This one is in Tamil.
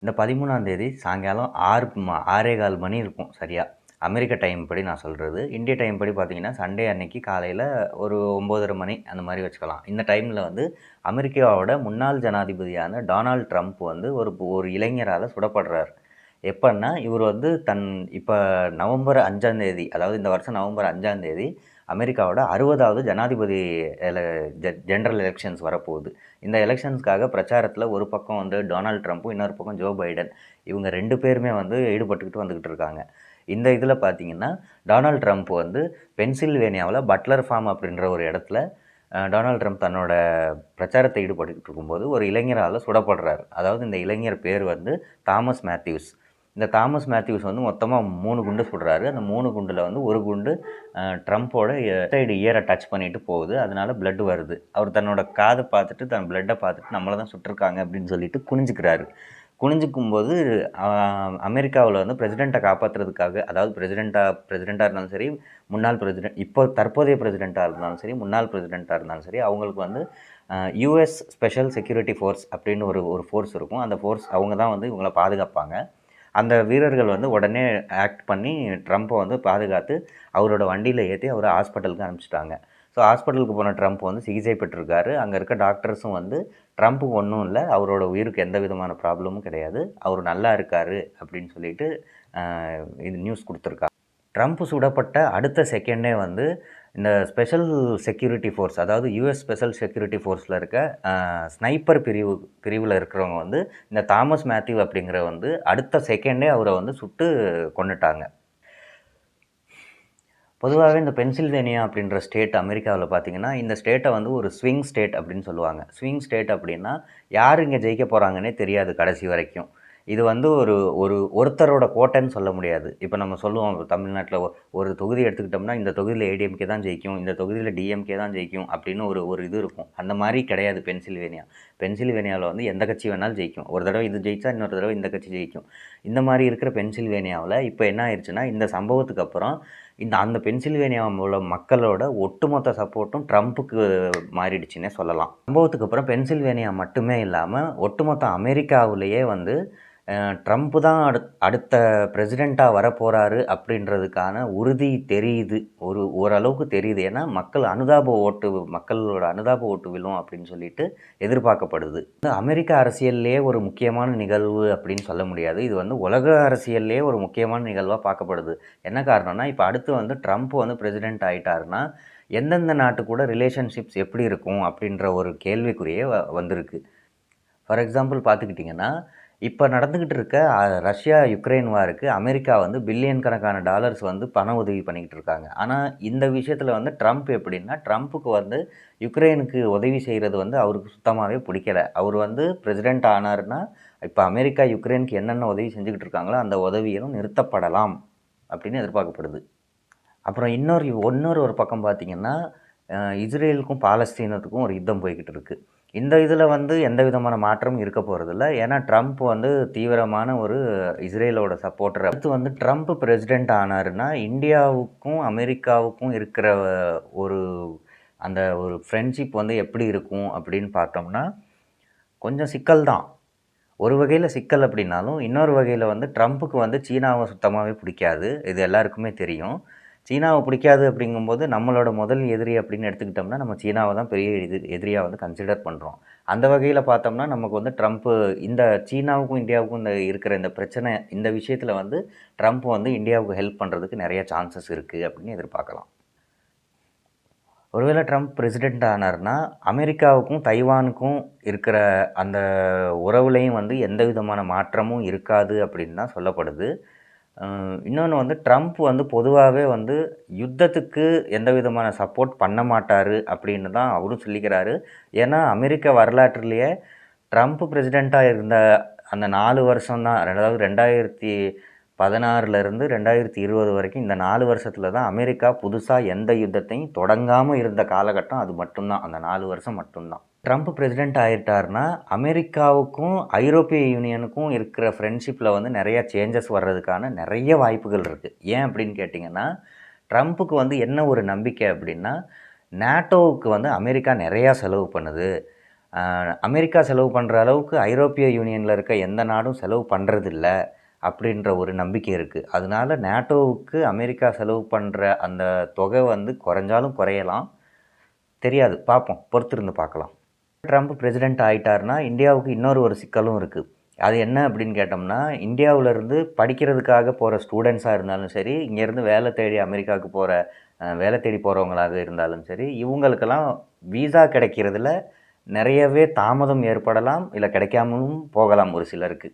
இந்த 13ஆம் தேதி சாயங்காலம் 6:15 மணி இருக்கும் சரியா. அமெரிக்க டைம் படி நான் சொல்றது. இந்திய டைம் படி பார்த்தீங்கன்னா, சண்டே அன்னைக்கு காலையில ஒரு 9:30 மணி அந்த மாரி வச்சுக்கலாம். இந்த டைம்ல வந்து அமெரிக்காவோட முன்னாள் ஜனாதிபதியான டொனால்ட் ட்ரம்ப் வந்து ஒரு ஒரு இளைஞரால சுடப்படுறார். எப்பன்னா, இவர் வந்து இப்ப நவம்பர் 5ஆம் தேதி, அதாவது இந்த வருஷம் நவம்பர் 5ஆம் தேதி அமெரிக்காவோட 60வது ஜனாதிபதி எல ஜெனரல் எலக்ஷன்ஸ் வரப்போகுது. இந்த எலக்ஷன்ஸ்க்காக பிரச்சாரத்தில ஒரு பக்கம் வந்து டொனால்ட் ட்ரம்ப்பும், இன்னொரு பக்கம் ஜோ பைடன். இவங்க 2 பேருமே வந்து ஈடுபட்டுக்கிட்டு வந்துகிட்டு இருக்காங்க. இந்த இதில பார்த்தீங்கன்னா, டொனால்ட் ட்ரம்ப் வந்து பென்சில்வேனியாவுல பட்லர் ஃபார்ம் அப்படின்ற ஒரு இடத்துல டொனால்ட் ட்ரம்ப் தன்னோட பிரச்சாரத்தை ஈடுபட்டுக்கிட்டு இருக்கும்போது, ஒரு இளைஞரால சுடப்படுறார். அதாவது இந்த இளைஞர் பேர் வந்து தாமஸ் மேத்யூஸ். இந்த தாமஸ் மேத்யூஸ் வந்து மொத்தமா 3 குண்டு சுடுறாரு. அந்த 3 குண்டுல வந்து ஒரு குண்டு ட்ரம்ப்போட சைடு இயரை டச் பண்ணிட்டு போகுது. அதனால பிளட் வருது. அவர் தன்னோட காத பார்த்துட்டு, தன் பிளட்ட பார்த்துட்டு நம்மள தான் சுட்டுருக்காங்க அப்படின்னு சொல்லிட்டு குனிஞ்சுக்கிறாரு. குனிஞ்சுக்கும்போது அமெரிக்காவுல வந்து பிரசிடெண்ட்ட காப்பாத்துறதுக்காக, அதாவது பிரசிடெண்ட்டா இருந்தாலும் சரி, முன்னாள் பிரசிடெண்ட் இப்போ தற்போதைய பிரசிடெண்ட்டா இருந்தாலும் சரி, முன்னாள் பிரசிடெண்ட்டா இருந்தாலும் சரி, அவங்களுக்கு வந்து யுஎஸ் ஸ்பெஷல் செக்யூரிட்டி ஃபோர்ஸ் அப்படின்னு ஒரு ஒரு ஃபோர்ஸ் இருக்கும். அந்த ஃபோர்ஸ் அவங்க தான் வந்து இவங்கள பாதுகாப்பாங்க. அந்த வீரர்கள் வந்து உடனே ஆக்ட் பண்ணி ட்ரம்ப்பை வந்து பாதுகாத்து அவரோட வண்டியில் ஏற்றி அவரை ஹாஸ்பிட்டலுக்கு அனுப்பிச்சிட்டாங்க. ஸோ ஹாஸ்பிட்டலுக்கு போன ட்ரம்ப் வந்து சிகிச்சை பெற்றிருக்காரு. அங்கே இருக்க டாக்டர்ஸும் வந்து ட்ரம்ப்புக்கு ஒன்றும் இல்லை, அவரோட உயிருக்கு எந்த விதமான ப்ராப்ளமும் கிடையாது, அவர் நல்லா இருக்கார் அப்படின்னு சொல்லிட்டு இது நியூஸ் கொடுத்துருக்காங்க. ட்ரம்ப் சுடப்பட்ட அடுத்த செகண்டே வந்து இந்த ஸ்பெஷல் செக்யூரிட்டி ஃபோர்ஸ், அதாவது யுஎஸ் ஸ்பெஷல் செக்யூரிட்டி ஃபோர்ஸில் இருக்க ஸ்னைப்பர் பிரிவில் இருக்கிறவங்க வந்து இந்த தாமஸ் மேத்யூ அப்படிங்கிற வந்து அடுத்த செகண்டே அவரை வந்து சுட்டு கொன்னுட்டாங்க. பொதுவாகவே இந்த பென்சில்வேனியா அப்படின்ற ஸ்டேட் அமெரிக்காவில் பார்த்தீங்கன்னா, இந்த ஸ்டேட்டை வந்து ஒரு ஸ்விங் ஸ்டேட் அப்படின்னு சொல்லுவாங்க. ஸ்விங் ஸ்டேட் அப்படின்னா, யார் இங்கே ஜெயிக்க போகிறாங்கன்னே தெரியாது கடைசி வரைக்கும். இது வந்து ஒருத்தரோட கோட்டைன்னு சொல்ல முடியாது. இப்போ நம்ம சொல்லுவோம் தமிழ்நாட்டில் ஒரு தொகுதி எடுத்துக்கிட்டோம்னா, இந்த தொகுதியில் ஏடிஎம்கே தான் ஜெயிக்கும், இந்த தொகுதியில் டிஎம்கே தான் ஜெயிக்கும் அப்படின்னு ஒரு ஒரு இது இருக்கும். அந்த மாதிரி கிடையாது பென்சில்வேனியா. பென்சில்வேனியாவில் வந்து எந்த கட்சி வேணாலும் ஜெயிக்கும். ஒரு தடவை இது ஜெயிச்சா இன்னொரு தடவை இந்த கட்சி ஜெயிக்கும். இந்த மாதிரி இருக்கிற பென்சில்வேனியாவில் இப்போ என்ன ஆயிடுச்சுன்னா, இந்த சம்பவத்துக்கு அப்புறம் அந்த பென்சில்வேனியாவோட மக்களோட ஒட்டுமொத்த சப்போர்ட்டும் ட்ரம்ப்புக்கு மாறிடுச்சுன்னே சொல்லலாம். சம்பவத்துக்கு அப்புறம் பென்சில்வேனியா மட்டுமே இல்லாமல் ஒட்டுமொத்த அமெரிக்காவிலேயே வந்து ட்ரம்ப் தான் அடுத்த பிரசிடெண்ட்டாக வரப்போகிறாரு அப்படின்றதுக்கான உறுதி தெரியுது. ஓரளவுக்கு தெரியுது. ஏன்னா மக்களோட அனுதாப ஓட்டு விழும் அப்படின்னு சொல்லிட்டு எதிர்பார்க்கப்படுது. அமெரிக்க அரசியல்லையே ஒரு முக்கியமான நிகழ்வு அப்படின்னு சொல்ல முடியாது. இது வந்து உலக அரசியல்லையே ஒரு முக்கியமான நிகழ்வாக பார்க்கப்படுது. என்ன காரணம்னா, இப்போ அடுத்து வந்து ட்ரம்ப் வந்து பிரசிடெண்ட் ஆகிட்டாருன்னா எந்தெந்த நாட்டு கூட ரிலேஷன்ஷிப்ஸ் எப்படி இருக்கும் அப்படின்ற ஒரு கேள்விக்குறியே வந்திருக்கு. ஃபார் எக்ஸாம்பிள் பார்த்துக்கிட்டிங்கன்னா, இப்போ நடந்துக்கிட்டு இருக்க ரஷ்யா யுக்ரைன் வாருக்கு அமெரிக்கா வந்து பில்லியன் கணக்கான டாலர்ஸ் வந்து பண உதவி பண்ணிக்கிட்டு இருக்காங்க. ஆனால் இந்த விஷயத்தில் வந்து ட்ரம்ப் எப்படின்னா, ட்ரம்ப்புக்கு வந்து யுக்ரைனுக்கு உதவி செய்கிறது வந்து அவருக்கு சுத்தமாகவே பிடிக்கல. அவர் வந்து பிரசிடெண்ட் ஆனாருன்னா, இப்போ அமெரிக்கா யுக்ரைனுக்கு என்னென்ன உதவி செஞ்சுக்கிட்டு இருக்காங்களோ அந்த உதவியும் நிறுத்தப்படலாம் அப்படின்னு எதிர்பார்க்கப்படுது. அப்புறம் இன்னொரு ஒரு பக்கம் பார்த்திங்கன்னா, இஸ்ரேலுக்கும் பாலஸ்தீனத்துக்கும் ஒரு யுத்தம் போய்கிட்டு இருக்குது. இந்த இதில் வந்து எந்த விதமான மாற்றமும் இருக்க போகிறதில்ல. ஏன்னா ட்ரம்ப் வந்து தீவிரமான ஒரு இஸ்ரேலோட சப்போர்ட்டர். அடுத்து வந்து ட்ரம்ப் பிரசிடெண்ட் ஆனாருன்னா, இந்தியாவுக்கும் அமெரிக்காவுக்கும் இருக்கிற ஒரு ஃப்ரெண்ட்ஷிப் வந்து எப்படி இருக்கும் அப்படின்னு பார்த்தோம்னா, கொஞ்சம் சிக்கல் தான். ஒரு வகையில் சிக்கல் அப்படின்னாலும், இன்னொரு வகையில் வந்து ட்ரம்ப்புக்கு வந்து சீனாவை சுத்தமாகவே பிடிக்காது. இது எல்லாருக்குமே தெரியும். சீனாவை பிடிக்காது அப்படிங்கும்போது, நம்மளோட முதல் எதிரி அப்படின்னு எடுத்துக்கிட்டோம்னா, நம்ம சீனாவை தான் பெரிய எதிரியாக வந்து கன்சிடர் பண்ணுறோம். அந்த வகையில் பார்த்தோம்னா, நமக்கு வந்து ட்ரம்ப்பு இந்த சீனாவுக்கும் இந்தியாவுக்கும் இருக்கிற இந்த பிரச்சனை, இந்த விஷயத்தில் வந்து ட்ரம்ப் வந்து இந்தியாவுக்கு ஹெல்ப் பண்ணுறதுக்கு நிறைய சான்சஸ் இருக்குது அப்படின்னு எதிர்பார்க்கலாம். ஒருவேளை ட்ரம்ப் பிரசிடெண்ட் ஆனார்னா, அமெரிக்காவுக்கும் தைவானுக்கும் இருக்கிற அந்த உறவுலையும் வந்து எந்த விதமான மாற்றமும் இருக்காது அப்படின்னு தான் சொல்லப்படுது. இன்னொன்று வந்து ட்ரம்ப் வந்து பொதுவாகவே வந்து யுத்தத்துக்கு எந்த விதமான சப்போர்ட் பண்ண மாட்டார் அப்படின்னு தான் அவரும் சொல்லிக்கிறாரு. ஏன்னா அமெரிக்க வரலாற்றுலேயே ட்ரம்ப் பிரசிடெண்ட்டாக இருந்த அந்த 4 வருஷம் தான், அதாவது 2016லேருந்து 2020 வரைக்கும் இந்த 4 வருஷத்தில் தான் அமெரிக்கா புதுசாக எந்த யுத்தத்தையும் தொடங்காமல் இருந்த காலகட்டம் அது மட்டும்தான். அந்த 4 வருஷம் மட்டும்தான். ட்ரம்ப் பிரசிடெண்ட் ஆகிட்டார்னா அமெரிக்காவுக்கும் ஐரோப்பிய யூனியனுக்கும் இருக்கிற ஃப்ரெண்ட்ஷிப்பில் வந்து நிறைய சேஞ்சஸ் வர்றதுக்கான நிறைய வாய்ப்புகள் இருக்குது. ஏன் அப்படின்னு கேட்டிங்கன்னா, ட்ரம்ப்புக்கு வந்து என்ன ஒரு நம்பிக்கை அப்படின்னா, நேட்டோவுக்கு வந்து அமெரிக்கா நிறையா செலவு பண்ணுது. அமெரிக்கா செலவு பண்ணுற அளவுக்கு ஐரோப்பிய யூனியனில் இருக்க எந்த நாடும் செலவு பண்ணுறதில்ல அப்படின்ற ஒரு நம்பிக்கை இருக்குது. அதனால நேட்டோவுக்கு அமெரிக்கா செலவு பண்ணுற அந்த தொகை வந்து குறைஞ்சாலும் குறையலாம். தெரியாது, பார்ப்போம், பொறுத்திருந்து பார்க்கலாம். ட்ரம்ப் பிரசிடெண்ட் ஆயிட்டாருன்னா இந்தியாவுக்கு இன்னொரு ஒரு சிக்கலும் இருக்குது. அது என்ன அப்படின்னு கேட்டோம்னா, இந்தியாவிலேருந்து படிக்கிறதுக்காக போகிற ஸ்டூடெண்ட்ஸாக இருந்தாலும் சரி, இங்கேருந்து வேலை தேடி அமெரிக்காவுக்கு போகிற வேலை தேடி போகிறவங்களாக இருந்தாலும் சரி, இவங்களுக்கெல்லாம் வீசா கிடைக்கிறதுல நிறையவே தாமதம் ஏற்படலாம், இல்லை கிடைக்காமலும் போகலாம் ஒரு சிலருக்கு.